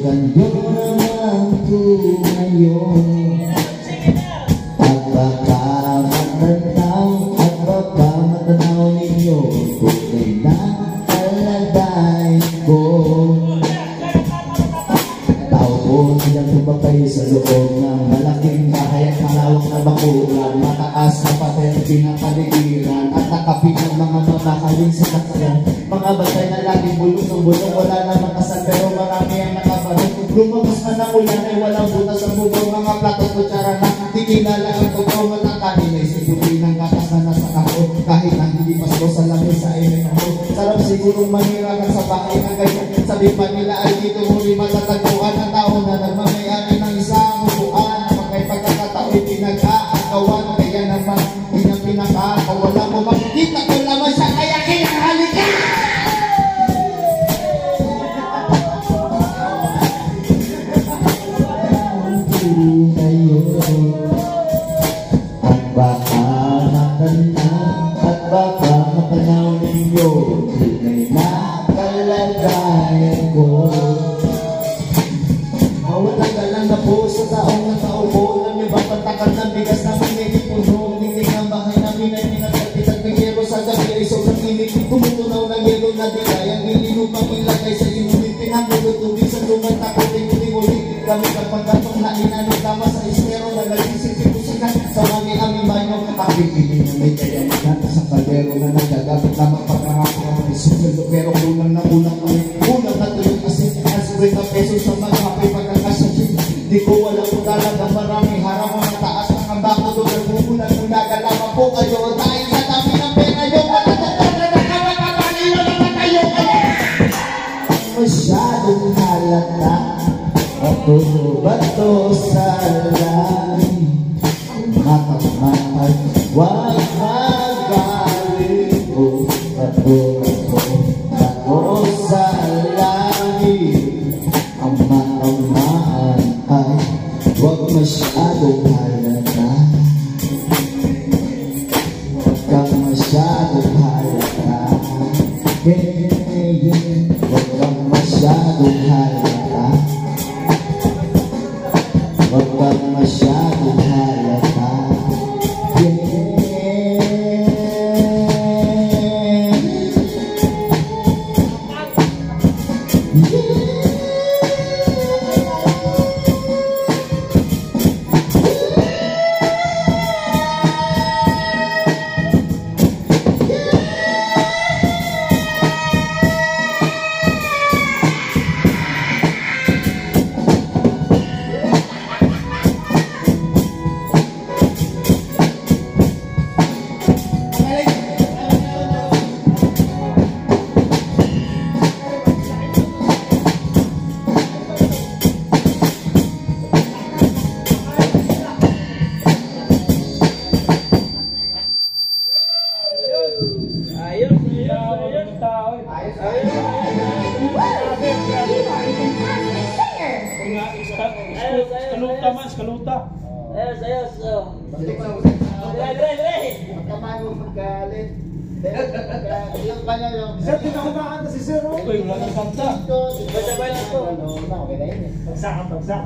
Ganda naman ko ngayon. At baka matanaw ninyo kung nakalagay ko. Tao ko nilang tumapay sa loob ng malaking bahay at malawak na bakuran. Mataas na pater, pinapaligiran at nakapit ng mga mamakaling sinakyan. Mga batay na laging bulong ng bulong, wala namang kasal pero marami ang nakabarong. Lumabas na ng ulan ay walang butas ang bubong, mga plato kutsara na di kilala ang totoo. Matakanin ay siputin ng katas na nasa kako, kahit na hindi pasko sa langit sa init ako. Sarap sigurong maniragan sa bahay ng ganyan. Sabi pa nila ay dito muli matatagpuan ang tao na nagmamayari ng isang upuan. Pagkay pagkakatao'y pinag-aagawan, kaya naman hindi na pinakakawala mo. Makikita ko naman siya kaya kinahalik ka! At baka matanaw ninyo tunay na kalagayan ko. Mawala ka lang na po sa taong nakaupo. Alam niyo ba pantakal ng bigas na pinag-ipuno? Ningning ang bahay namin ay pinagkatitan ng yero sa gabi ay sobrang init. Tumutunaw ng yero na di kayang ilinupang ilagay sa inulit. Pinangulot tubig sa lumang takot ay muli-muli. Gamit ang pagkatong na inanong tama sa ispero na nagsisip-sipusikan sa mga aming banyo. Aking piling na may kayanan sa kaldero na nagagamit lamang pagkakapang ang isusulo. Pero kulang na tuloy kasi as with a peso sa mga kapay pagkakasasin. Di ko walang talaga maraming harap mga taas ng ang bako doon. Nagbubulan mo nagalaman po kayo dahil sa dami ng pera nyo. Masyadong halata ako bato sa langit. Matang-matang wag magaling ko. Ako sa langit. Ang matamaan ay wag masyadong halata. Wag kang masyadong halata. Wag kang masyadong halata. Wag kang masyadong halata. Kaluta mas, kaluta. Ayos. Dire. Magkamayo magkalit. Yung kanya yung... Sir, di na kumakanta si Sir. Uy, wala nang kanta. Basta ba lang po? Okay na yun eh. Pagsakan.